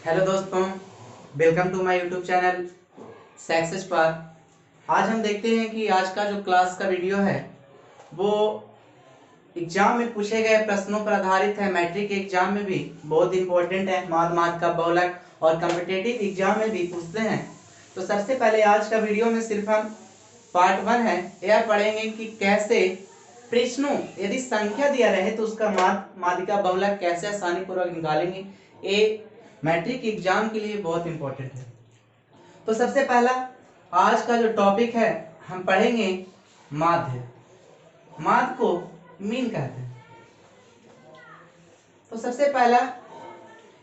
Hello दोस्तों, welcome to my YouTube channel Success पार। आज हम देखते हैं कि आज का जो क्लास का वीडियो है वो एग्जाम में पूछे गए प्रश्नों पर आधारित है। मैट्रिक के एग्जाम में भी बहुत इंपॉर्टेंट है। माथ का बहुलक और कॉम्पिटिटिव एग्जाम में भी पूछते हैं। तो सबसे पहले आज का वीडियो में सिर्फ हम पार्ट 1 है यह पढ़ेंगे कि कैसे प्रश्नों यदि संख्या दिया रहे तो उसका माध्यिका बहुलक कैसे आसानी पूर्वक निकालेंगे। ये मैट्रिक एग्जाम के लिए बहुत इंपॉर्टेंट है। तो सबसे पहला आज का जो टॉपिक है हम पढ़ेंगे माध्य। माध्य को मीन कहते हैं। तो सबसे पहला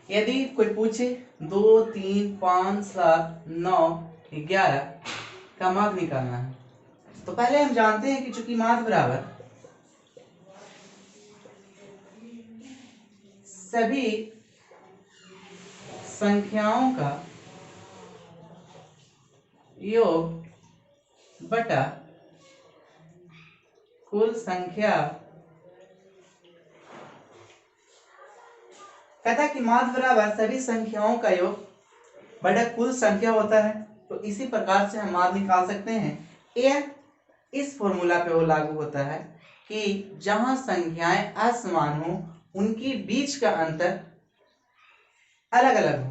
यदि कोई पूछे 2, 3, 5, 7, 9, 11 का माध्य निकालना है तो पहले हम जानते हैं कि चूंकि माध्य बराबर सभी संख्याओं का योग बटा कुल संख्या कहता है कि माध्य बराबर सभी संख्याओं का योग बटा कुल संख्या होता है। तो इसी प्रकार से हम माध्य निकाल सकते हैं। यह इस फॉर्मूला पे वो लागू होता है कि जहां संख्याएं असमान हो उनकी बीच का अंतर अलग अलग हो।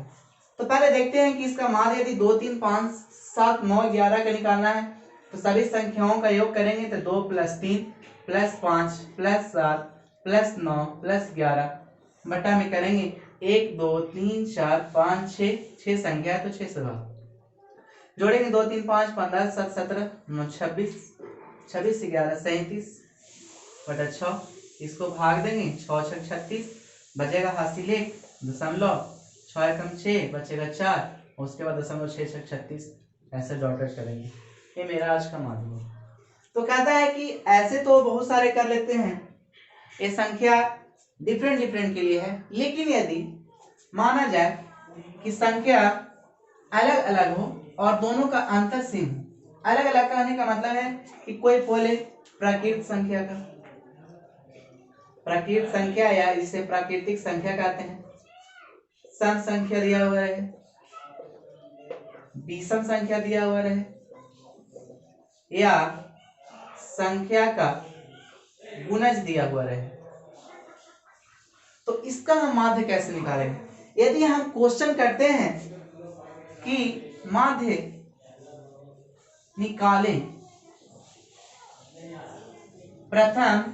तो पहले देखते हैं कि इसका माध्य यदि 2, 3, 5, 7, 9, 11 का निकालना है तो सभी संख्याओं का योग करेंगे तो 2 + 3 + 5 + 7 + 9 + 11 बटा में करेंगे 1, 2, 3, 4, 5, 6 संख्या है तो 6 से भाग जोड़ेंगे 2, 3, 5, 15, 7, 17, 9, 26, 26 से 11 37 बटा 6 इसको भाग देंगे 6 × 36 बचेगा हासिल 1 दशमलव 6 × 6 बचेगा 4 उसके बाद दशमलव 6 × 36 ऐसे डॉटेड करेंगे। ये मेरा आज का माध्यम है। तो कहता है कि ऐसे तो बहुत सारे कर लेते हैं, ये संख्या डिफरेंट के लिए है, लेकिन यदि माना जाए कि संख्या अलग अलग हो और दोनों का अंतर सेम हो। अलग अलग कहने का मतलब है कि कोई बोले प्राकृत संख्या का, प्राकृत संख्या या इसे प्राकृतिक संख्या कहते हैं। सम संख्या दिया हुआ है, विषम संख्या दिया हुआ है, या संख्या का गुणज दिया हुआ रहे तो इसका हम माध्य कैसे निकालेंगे। यदि हम क्वेश्चन करते हैं कि माध्य निकालें, प्रथम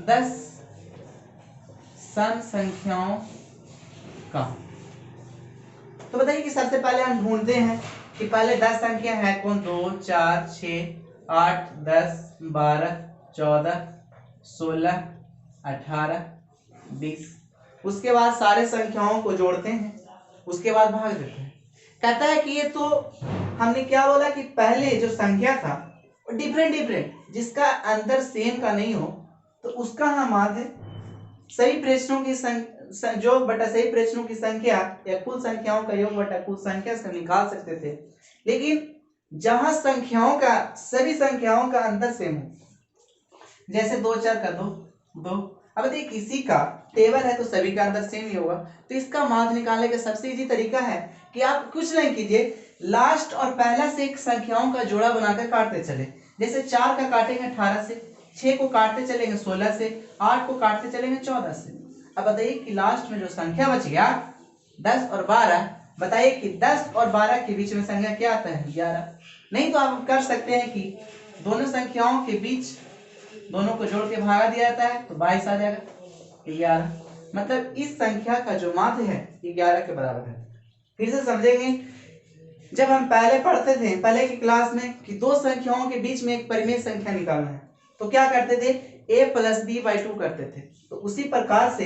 10 सम संख्याओं का, तो बताइए कि सबसे पहले हम ढूंढते हैं कि पहले 10 संख्या है कौन। 2, 4, 6, 8, 10, 12, 14, 16, 18, 20। उसके बाद सारे संख्याओं को जोड़ते हैं, उसके बाद भाग देते हैं। कहता है कि ये तो हमने क्या बोला कि पहले जो संख्या था वो डिफरेंट जिसका अंतर सेम का नहीं हो तो उसका हम माध्य सही प्रश्नों की योग बटा सही प्रश्नों की संख्या या कुल संख्याओं का योग बटा कुल संख्या से निकाल सकते थे। लेकिन जहां संख्याओं का सभी संख्याओं का अंतर सेम हो, जैसे 2, 4 का 2। अब देखिए किसी का टेबल है तो सभी का अंतर सेम ही होगा। तो इसका माध्य निकालने का सबसे इजी तरीका है कि आप कुछ नहीं कीजिए, लास्ट और पहला से एक संख्याओं का जोड़ा बनाकर काटते चले। जैसे 4 का काटेंगे 18 से, 6 को काटते चलेंगे 16 से, 8 को काटते चलेंगे 14 से। अब बताइए कि लास्ट में जो संख्या बच गया 10 और 12, बताइए कि 10 और 12 के बीच में संख्या क्या आता है 11। नहीं तो आप कर सकते हैं कि दोनों संख्याओं के बीच दोनों को जोड़ के भागा दिया जाता है तो 22 आ जाएगा 11। मतलब इस संख्या का जो माध्य है 11 के बराबर है। फिर से समझेंगे, जब हम पहले पढ़ते थे पहले की क्लास में कि दो संख्याओं के बीच में एक परिमेय संख्या निकालना है तो क्या करते थे a + b/2 करते थे। तो उसी प्रकार से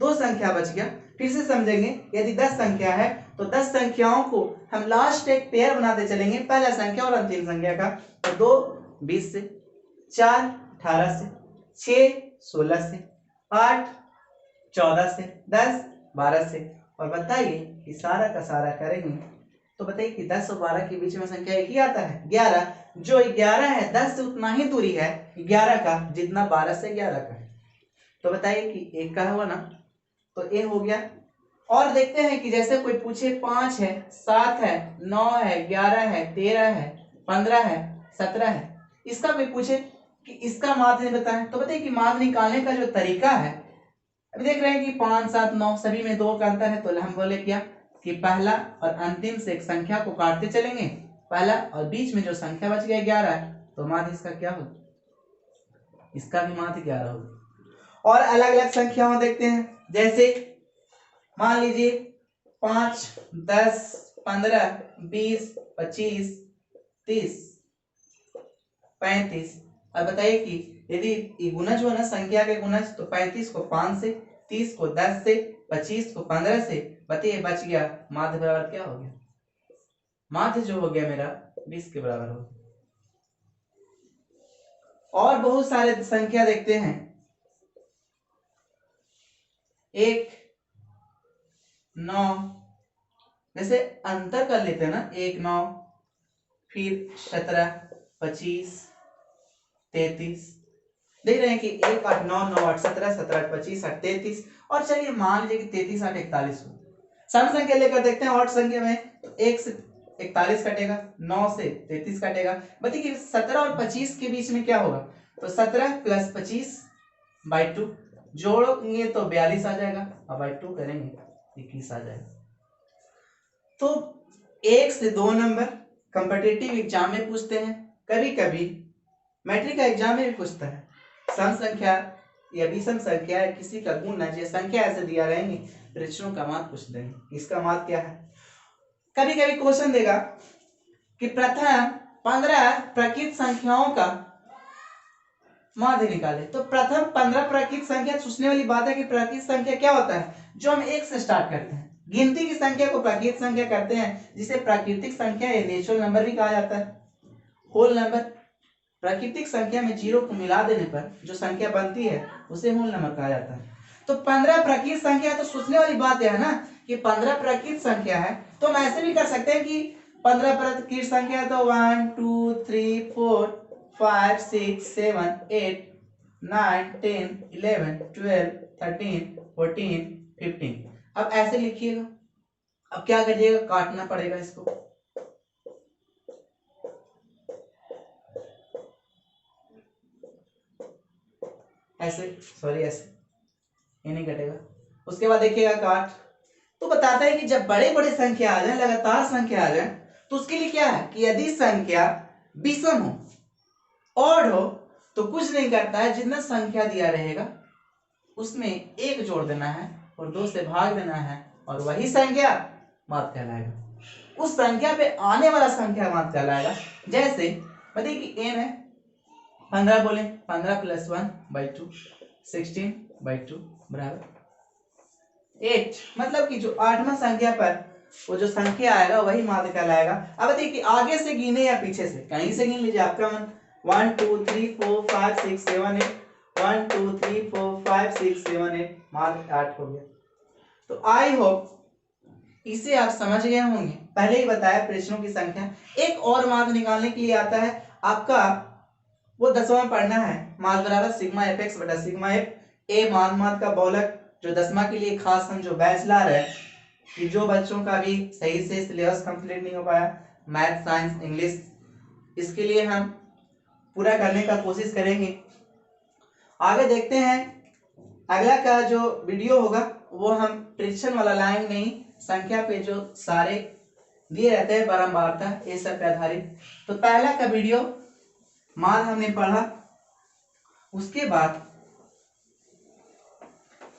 दो संख्या बच गया। फिर से समझेंगे, यदि 10 संख्या है तो 10 संख्याओं को हम लास्ट एक पेयर बनाते चलेंगे, पहला संख्या और अंतिम संख्या का। तो 2 20 से, 4 18 से, 6 16 से, 8 14 से, 10 12 से। और बताइए कि सारा का सारा करेंगे तो बताइए कि 10 और 12 के बीच में संख्या एक ही आता है 11। जो 11 है 10 से उतना ही दूरी है 11 का जितना 12 से 11 का है। तो बताइए कि एक का हुआ ना, तो ए हो गया और देखते हैं कि जैसे कोई पूछे 5 है, 7 है, 9 है, 11 है, 13 है, 15 है, 17 है, इसका कोई पूछे कि इसका माध्य बताएं, तो बताइए कि माध्य निकालने का जो तरीका है, अभी देख रहे हैं कि 5, 7, 9 सभी में 2 का अंतर है, तो हम बोले क्या कि पहला और अंतिम से एक संख्या को काटते चलेंगे, पहला और बीच में जो संख्या बच गया 11 है, तो माध्य इसका क्या होगा, इसका भी माध्य 11 होगा। और अलग अलग संख्याओं देखते हैं, जैसे मान लीजिए 5, 10, 15, 20, 25, 30, 35। अब बताइए कि यदि गुणज हो ना संख्या के गुणज, तो 35 को 5 से, 30 को 10 से, 25 को 15 से, बताइए बच गया माध्य बराबर क्या हो गया, माध्य जो हो गया मेरा 20 के बराबर हो गया। और बहुत सारे संख्या देखते हैं, 1, 9, जैसे अंतर कर लेते हैं ना, 1, 9, फिर 17, 25, 33, देख रहे हैं कि 1, 8, 9, 9, 8, 17, 17, 8, 25, 8, 33, और चलिए मान लीजिए कि 33, 8, 41 हो। सम संख्या लेकर देखते हैं, ऑड संख्या में तो 1 से 41 कटेगा, 9 से 33 कटेगा, बताइए कि 17 और 25 के बीच में क्या होगा, तो 17 प्लस 25 बाई 2, जोड़ेंगे तो 42 आ जाएगा, और बाई 2 करेंगे 21 आ जाएगा। तो 1 से 2 नंबर कॉम्पिटिटिव एग्जाम में पूछते हैं, कभी कभी मैट्रिक का एग्जाम में भी पूछता है, सम संख्या या विषम संख्या या किसी का गुणज या संख्या ऐसे दिया रहेंगे, परीक्षणों का माध्य पूछ देंगे, इसका माध्य क्या है। कभी कभी क्वेश्चन देगा कि प्रथम 15 प्राकृत संख्याओं का माध्य निकाले, तो प्रथम 15 प्राकृत संख्या सोचने वाली बात है कि प्राकृत संख्या क्या होता है, जो हम 1 से स्टार्ट करते हैं, गिनती की संख्या को प्राकृत संख्या करते हैं, जिसे प्राकृतिक संख्या या नेचुरल नंबर भी कहा जाता है। होल नंबर, प्राकृतिक संख्या में 0 को मिला देने पर जो संख्या बनती है उसे होल नंबर कहा जाता है। तो 15 प्राकृत संख्या, तो सोचने वाली बात है ना कि 15 प्राकृत संख्या है, तो हम ऐसे भी कर सकते हैं कि 15 प्राकृत संख्या तो 1, 2, 3, 4, 5, 6, 7, 8, 9, 10, 11, 12, 13, 14, 15। अब ऐसे लिखिएगा, अब क्या करिएगा, काटना पड़ेगा इसको, ऐसे, सॉरी ऐसे, ये नहीं कटेगा। उसके बाद देखिएगा काट, तो बताता है कि जब बड़े बड़े संख्या आ जाए, लगातार संख्या आ जाए, तो उसके लिए क्या है कि यदि संख्या विषम हो, ऑड हो, तो कुछ नहीं करता है, जितना संख्या दिया रहेगा उसमें 1 जोड़ देना है और 2 से भाग देना है, और वही संख्या माध्य कहलाएगा, उस संख्या पे आने वाला संख्या माध्य कहलाएगा। जैसे बताइए कि n है 15, बोले 15 प्लस 1 बाई 2, 16 बाई 2 बराबर 8, मतलब कि जो 8वां संख्या पर वो जो संख्या आएगा वही माध्य कहलाएगा। अब देखिए आगे से गिने या पीछे से, कहीं से गिन लीजिए, आपका मन 1, 2, 3, 4, 5, 6, 7, 8, 1, 2, 3, 4, 5, 6, 7, 8, माध्य 8 हो गया। तो आई होप इसे आप समझ गए होंगे, पहले ही बताया प्रश्नों की संख्या। एक और माध्य निकालने के लिए आता है आपका, वो 10वां पढ़ना है, माध्य बराबर सिग्मा एफ एक्स बटा सिग्मा एफ, ए माध्य का बहुलक, जो 10वां के लिए खास हम जो बैच ला रहे हैं, कि जो बच्चों का भी सही से सिलेबस कंप्लीट नहीं हो पाया, मैथ, साइंस, इंग्लिश, इसके लिए हम पूरा करने का कोशिश करेंगे। आगे देखते हैं, अगला का जो वीडियो होगा वो हम परीक्षण वाला लाएंगे नहीं, संख्या पे जो सारे दिए रहते हैं बारंबारता, ये सब पे आधारित। तो पहला का वीडियो माध्य हमने पढ़ा, उसके बाद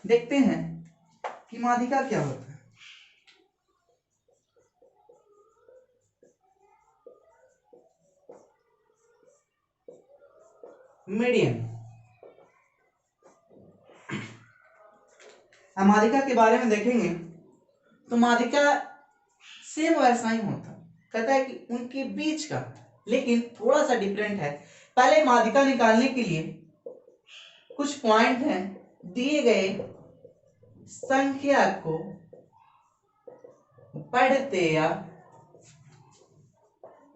देखते हैं कि माध्यिका क्या होता है। मीडियन, माध्यिका के बारे में देखेंगे तो माध्यिका सेम वैसा ही होता, कहता है कि उनके बीच का, लेकिन थोड़ा सा डिफरेंट है। पहले माध्यिका निकालने के लिए कुछ पॉइंट हैं, दिए गए संख्या को बढ़ते या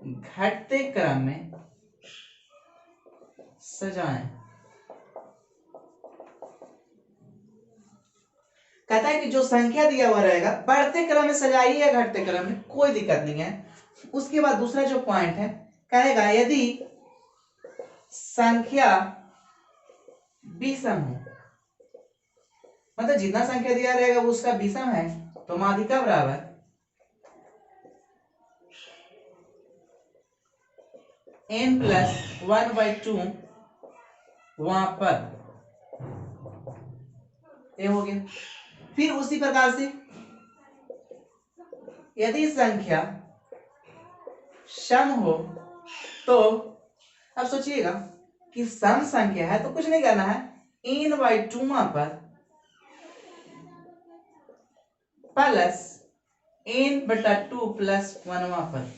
घटते क्रम में सजाएं। कहता है कि जो संख्या दिया हुआ रहेगा बढ़ते क्रम में सजाइए या घटते क्रम में, कोई दिक्कत नहीं है। उसके बाद दूसरा जो पॉइंट है, कहेगा यदि संख्या विषम हो, मतलब जितना संख्या दिया रहेगा वो उसका विषम है, तो माध्यिका बराबर n+1/2 वहां पर ये हो गया। फिर उसी प्रकार से यदि संख्या सम हो, तो अब सोचिएगा कि सम संख्या है तो कुछ नहीं करना है, n/2 पर प्लस n/2 + 1 पर,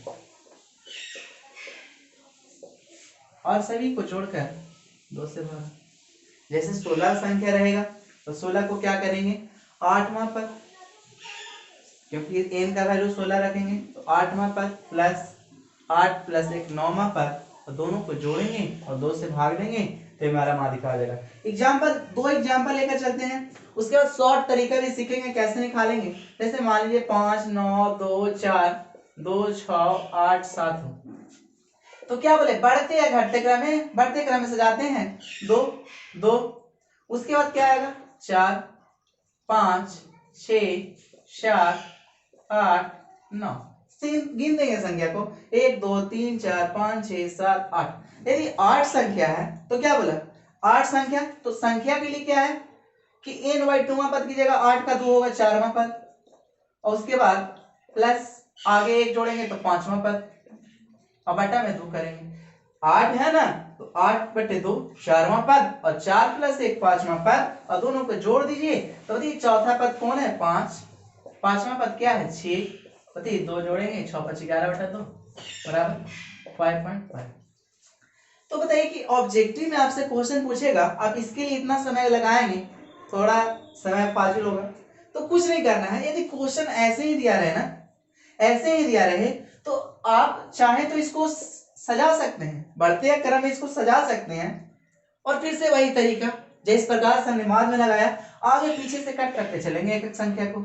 और सभी को जोड़कर 2 से भाग। जैसे 16 संख्या रहेगा तो 16 को क्या करेंगे 8वां पर, क्योंकि n का वैल्यू 16 रखेंगे, तो 8वां पर प्लस 8 + 1 9वां पर, और दोनों को जोड़ेंगे और 2 से भाग देंगे तो हमारा माध्यिका आ जाएगा। एग्जाम्पल 2 एग्जाम्पल लेकर चलते हैं, उसके बाद शॉर्ट तरीका भी सीखेंगे कैसे निकालेंगे। जैसे मान लीजिए 5 9 2 4 2 6 8 7 हो, तो क्या बोले बढ़ते या घटते क्रम में, बढ़ते क्रम में सजाते हैं 2 2, उसके बाद क्या आएगा 4 5 6 7 8 9, गिन देंगे संख्या को 1 2 3 4 5 6 7 8। यदि 8 संख्या है तो क्या बोला 8 संख्या, तो संख्या के लिए क्या है कि n/2 पद की जगह 8 का 2 होगा 4वां पद, और उसके बाद प्लस आगे 1 जोड़ेंगे तो 5वां पद, और बटा में 2 करेंगे। 8 है ना, तो 8/2 4वां पद, और 4 + 1 5वां पद, और दोनों को जोड़ दीजिए तो देखिए चौथा पद कौन है 5, 5वां पद क्या है 6, बताइए 2 जोड़ेंगे 6 × 5 = 11/2 बराबर 5.5। तो बताइए कि ऑब्जेक्टिव में आपसे क्वेश्चन पूछेगा, आप इसके लिए इतना समय लगाएंगे, थोड़ा समय फाजिल होगा, तो कुछ नहीं करना है। यदि क्वेश्चन ऐसे ही दिया रहे ना, ऐसे ही दिया रहे, तो आप चाहे तो इसको सजा सकते हैं, बढ़ते क्रम में इसको सजा सकते हैं, और फिर से वही तरीका जिस प्रकार से हमने दिमाग में लगाया, आगे पीछे से कट करते चलेंगे एक एक संख्या को।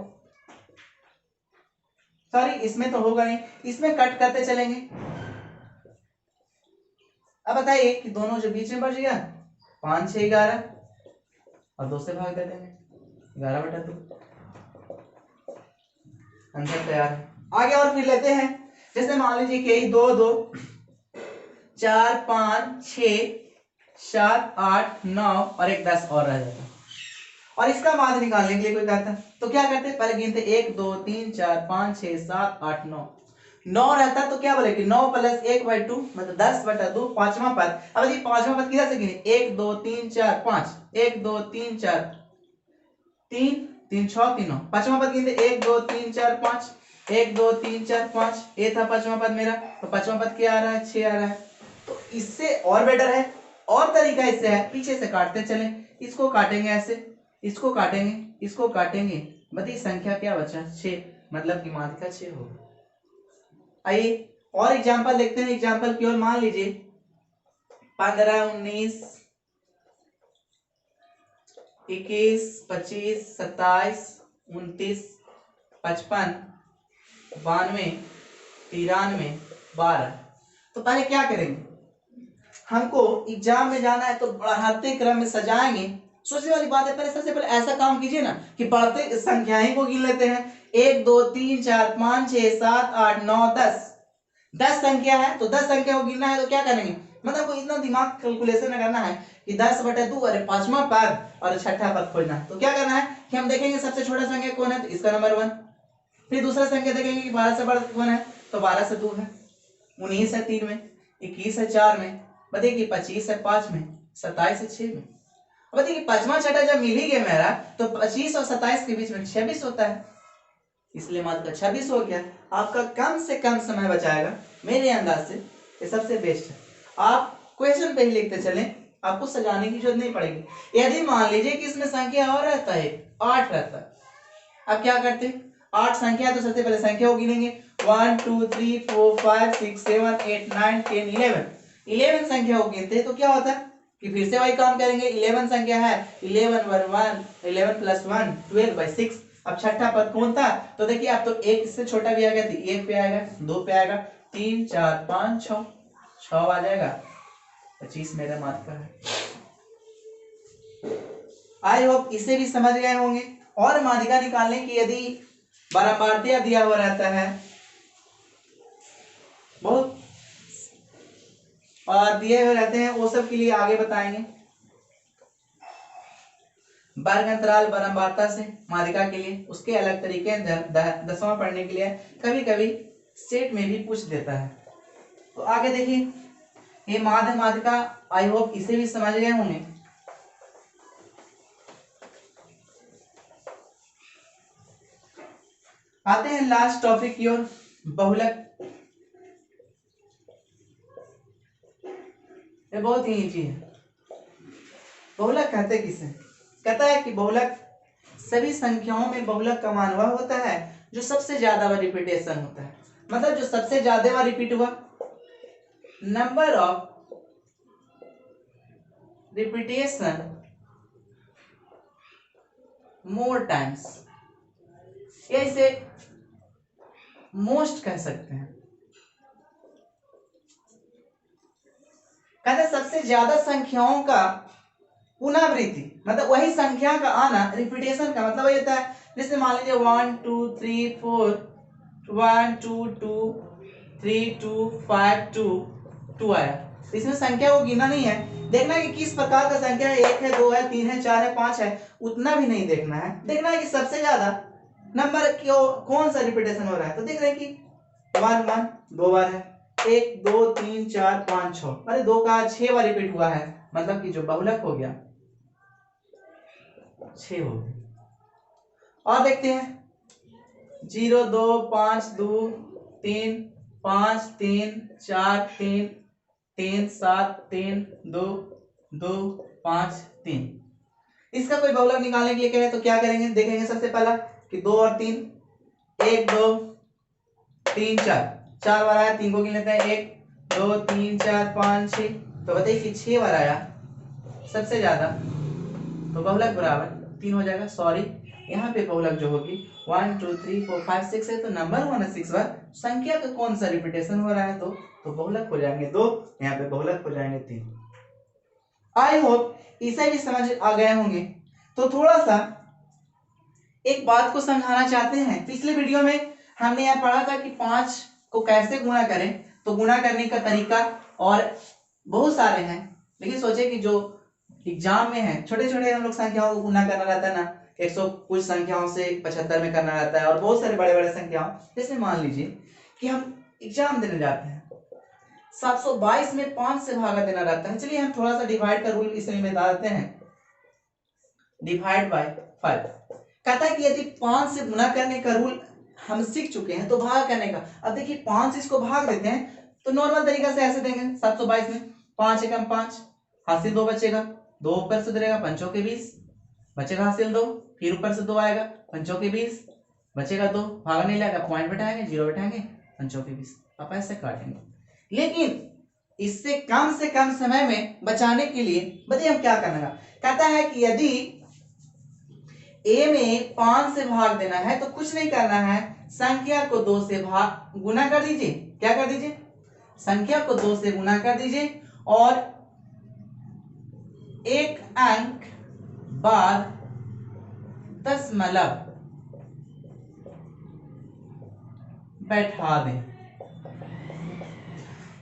सॉरी इसमें तो होगा नहीं, इसमें कट करते चलेंगे। अब बताइए कि दोनों जो बीच में बच गया 5 6 11, और 2 से भाग दे देंगे 11/2, आंसर तैयार है। आगे और फिर लेते हैं, जैसे मान लीजिए कि 2 2 4 5 6 7 8 9 और एक 10 और रह जाता, और इसका माध्य निकालने के लिए कोई कहता तो क्या करते, पहले गिनते 1 2 3 4 5 6 7 8 9, 9 रहता तो क्या बोले कि 9 + 1/2 मतलब 10/2 5वां पद। अब ये 5वां पद किधर से गिने 1 2 3 4 5, 1 2 3 4 3 3 6 3 9, 5वां पद गिनते 1 2 3 4 5, 1 2 3 4 5, ये था 5वां पद मेरा, तो 5वां पद क्या आ रहा है 6 आ रहा है। तो इससे और बेटर है, और तरीका इससे है, पीछे से काटते चले, इसको काटेंगे ऐसे, इसको काटेंगे, इसको काटेंगे, बताइए संख्या क्या बचा 6, मतलब की माध्यिका 6 होगा। आइए और एग्जांपल देखते हैं, एग्जांपल केवल मान लीजिए 15 19 21 25 27 29 55 92 93 12। तो पहले क्या करेंगे, हमको एग्जाम में जाना है तो बढ़ते क्रम में सजाएंगे। सोचने वाली बात है, पहले सबसे पहले ऐसा काम कीजिए ना कि बढ़ते संख्याएं को गिन लेते हैं, 1 2 3 4 5 6 7 8 9 10, 10 संख्या है तो 10 संख्या को गिनना है, तो क्या करेंगे, मतलब को इतना दिमाग कैलकुलेशन करना है कि 10/2, अरे 5वां पद और 6ठा पद खोजना है, तो क्या करना है कि हम देखेंगे सबसे छोटा संख्या कौन है, तो इसका नंबर 1, फिर दूसरा संख्या देखेंगे कि 12 से बड़ा कौन है, तो 12 से 2 है, 19 है 3 में, 21 है 4 में, बताइए कि 25 है 5 में, 27 है 6 में। बताइए कि 5वां 6ठा जब मिल ही गया मेरा, तो 25 और 27 के बीच में 26 होता है, इसलिए मात्र 26 हो गया। आपका कम से कम समय बचाएगा, मेरे अंदाज से ये सबसे बेस्ट है। आप क्वेश्चन पे ही लिखते चलें, आपको सजाने की जरूरत नहीं पड़ेगी। यदि मान लीजिए कि इसमें संख्या और रहता है 8 रहता है, अब क्या करते हैं, 8 संख्या है तो सबसे पहले संख्या को गिनेंगे 1 2 3 4 5 6 7 8 9 10 11, 11 संख्या को गिनते हैं तो क्या होता है कि फिर से वही काम करेंगे। 11 संख्या है, 11 1 1, 11 प्लस 1 12/6। अब छठा पद कौन था? तो देखिए अब तो एक इससे छोटा भी आ गया, 1 पे आएगा, 2 पे आएगा, 3 4 5 6, 6 आ जाएगा, 25 मेरा मार्क का है। आई होप इसे भी समझ गए होंगे। और माध्यिका निकालने की यदि बारंबारता दिया हुआ रहता है बहुत और दिए हुए रहते हैं, वो सब के लिए आगे बताएंगे। वर्ग अंतराल बारंबारता से माध्यिका के लिए उसके अलग तरीके हैं। 10वां पढ़ने के लिए कभी कभी सेट में भी पूछ देता है। तो आगे देखिए, ये माध्य माध्यिका, आई होप इसे भी समझ गए होंगे। आते हैं लास्ट टॉपिक की ओर, बहुलक। ये बहुत ही इजी है। बहुलक कहते किसे? कहता है कि बहुलक सभी संख्याओं में बहुलक का मान वह होता है जो सबसे ज्यादा रिपीटेशन होता है। मतलब जो सबसे ज्यादा बार रिपीट हुआ, number of repetition more times, या इसे मोस्ट कह सकते हैं। कहते सबसे ज्यादा संख्याओं का पुनरावृत्ति, मतलब वही संख्या का आना, रिपीटेशन का मतलब वही होता है। जैसे मान लीजिए 1 2 3 4, 1 2 2 3 2 5 2 2 आया। इसमें संख्या को गिना नहीं है, देखना है कि किस प्रकार का संख्या है, 1 है 2 है 3 है 4 है 5 है, उतना भी नहीं देखना है। देखना है कि सबसे ज्यादा नंबर क्यों कौन सा रिपीटेशन हो रहा है। तो देख रहे हैं कि 1 1 2 बार है, 1 2 3 4 5 6, अरे 2 का 6 बार रिपीट हुआ है, मतलब कि जो बहुलक हो गया 6 हो गए। और देखते हैं 0 2 5 2 3 5 3 4 3 3 7 3 2 2 5 3। इसका कोई बहुलक निकालने के लिए कहें तो क्या करेंगे? देखेंगे सबसे पहला कि 2 और 3, 1 2 3 4, 4 बार आया, 3 को गिन लेते हैं, 1 2 3 4 5 6। तो बताइए कि 6 बार आया सबसे ज्यादा, तो बहुलक बराबर 3 हो जाएगा। सॉरी, यहाँ पे बहुलक जो होगी 1 2 3 4 5 6 है, तो नंबर हुआ ना 6 बार, संख्या का कौन सा रिपीटेशन हो रहा है तो बहुलक हो जाएंगे 2, यहाँ पे बहुलक हो जाएंगे 3। आई होप इसे भी समझ आ गए होंगे। तो थोड़ा सा एक बात को समझाना चाहते हैं। पिछले वीडियो में हमने यह पढ़ा था कि 5 को कैसे गुणा करें, तो गुणा करने का तरीका और बहुत सारे हैं, लेकिन सोचे कि जो एग्जाम में है छोटे छोटे हम लोग संख्याओं को गुना करना रहता है ना, 100 कुछ संख्याओं से 75 में करना रहता है, और बहुत सारे बड़े बड़े संख्याओं, जैसे मान लीजिए कि हम एग्जाम देने जाते हैं, 722 में 5 से भागा देना रहता है। चलिए हम थोड़ा सा डिवाइड का रूल इसमें डालते हैं, डिवाइड बाय 5। कहता है कि यदि 5 से गुना करने का रूल हम सीख चुके हैं तो भाग करने का, अब देखिए 5 से इसको भाग देते हैं तो नॉर्मल तरीका से ऐसे देंगे, 722 में 5 एकम 5, हासिल 2 बचेगा, 2 ऊपर से देगा, 5 के 20 बचेगा, हासिल 2, फिर ऊपर से 2 आएगा, 5 के 20 बचेगा 2, भागा नहीं लगेगा, पॉइंट बैठाएंगे, 0 बैठाएंगे, 5 के 20, आप ऐसे काटेंगे। लेकिन इससे कम समय में बचाने के लिए बताइए हम क्या करना है। कहता है कि यदि a में 5 से भाग देना है तो कुछ नहीं करना है, संख्या को 2 से भाग गुना कर दीजिए। क्या कर दीजिए? संख्या को 2 से गुना कर दीजिए और एक अंक बाद दशमलव बैठा दें।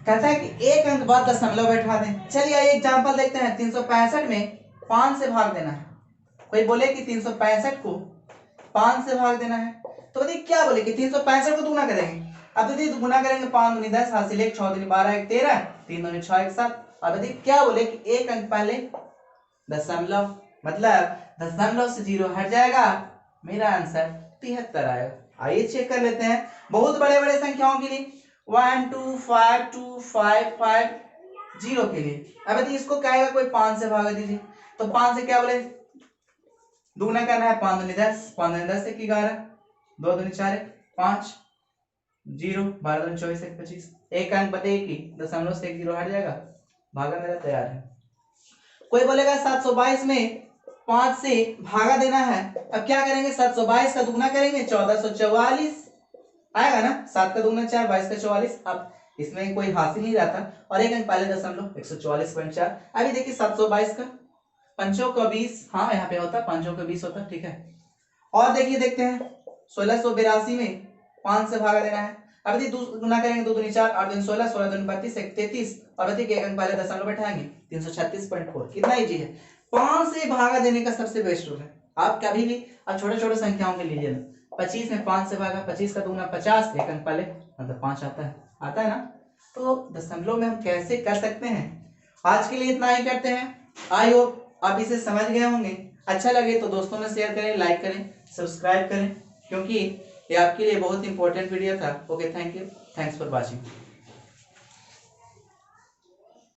कहता है कि एक अंक बाद दशमलव बैठा दें। चलिए आइए एग्जांपल देखते हैं। 365 में 5 से भाग देना है, कोई बोले कि 365 को 5 से भाग देना है, तो देखिए क्या बोले कि 365 को गुना करेंगे। अब देखिए गुना करेंगे, 5 दूनी 10, हासिल 1, 6 दूनी 12, 1 13, 3 दूनी 6, 1 7। अब देखिए क्या बोले कि एक अंक पहले दशमलव, मतलब दशमलव से 0 हट जाएगा, मेरा आंसर 73 आएगा। आइए चेक कर लेते हैं बहुत बड़े बड़े संख्याओं के लिए, 1 2 5 2 5 5 0 के लिए। अब देखिए इसको क्या आएगा, कोई 5 से भाग दीजिए, तो 5 से क्या बोले दुगना करना है, 5 दूनी 10, 5 दूनी 10 1 11, 2 दूनी 4 5 0, 12 दूनी 24 1 25, एक अंक बताइए कि दशमलव से 1 0 हट जाएगा, भागा मेरा तैयार है। कोई बोलेगा 722 में 5 से भागा देना है। अब क्या करेंगे, 722 का दुगना करेंगे 1444 आएगा ना, 7 का दुगना 4, 22 का 44। अब इसमें कोई हासिल नहीं रहता और एक अंक पहले दशमलव 144.4। अभी देखिए 722 का पंचों का 20, हाँ यहाँ पे होता पंचों का 20 होता, ठीक है। और देखिए देखते हैं 1682 में 5 से भागा देना है। अब यदि गुना करेंगे 2 दूनी 4, 8 दूनी 16, 16 दूनी 32, 33 और यदि एक अंक पहले दशमलव बैठाएंगे 336.4। कितना इजी है, 5 से भागा देने का सबसे बेस्ट रूल है। आप कभी भी अब छोटे छोटे संख्याओं के लीजिए ना, 25 में 5 से भागा, 25 का दुगना 50, एक अंक पहले मतलब 5 आता है ना। तो दशमलव में हम कैसे कर सकते हैं। आज के लिए इतना ही करते हैं। आई होप आप इसे समझ गए होंगे। अच्छा लगे तो दोस्तों में शेयर करें, लाइक करें, सब्सक्राइब करें, क्योंकि ये आपके लिए बहुत इंपॉर्टेंट वीडियो था। Okay, thank you, thanks for watching.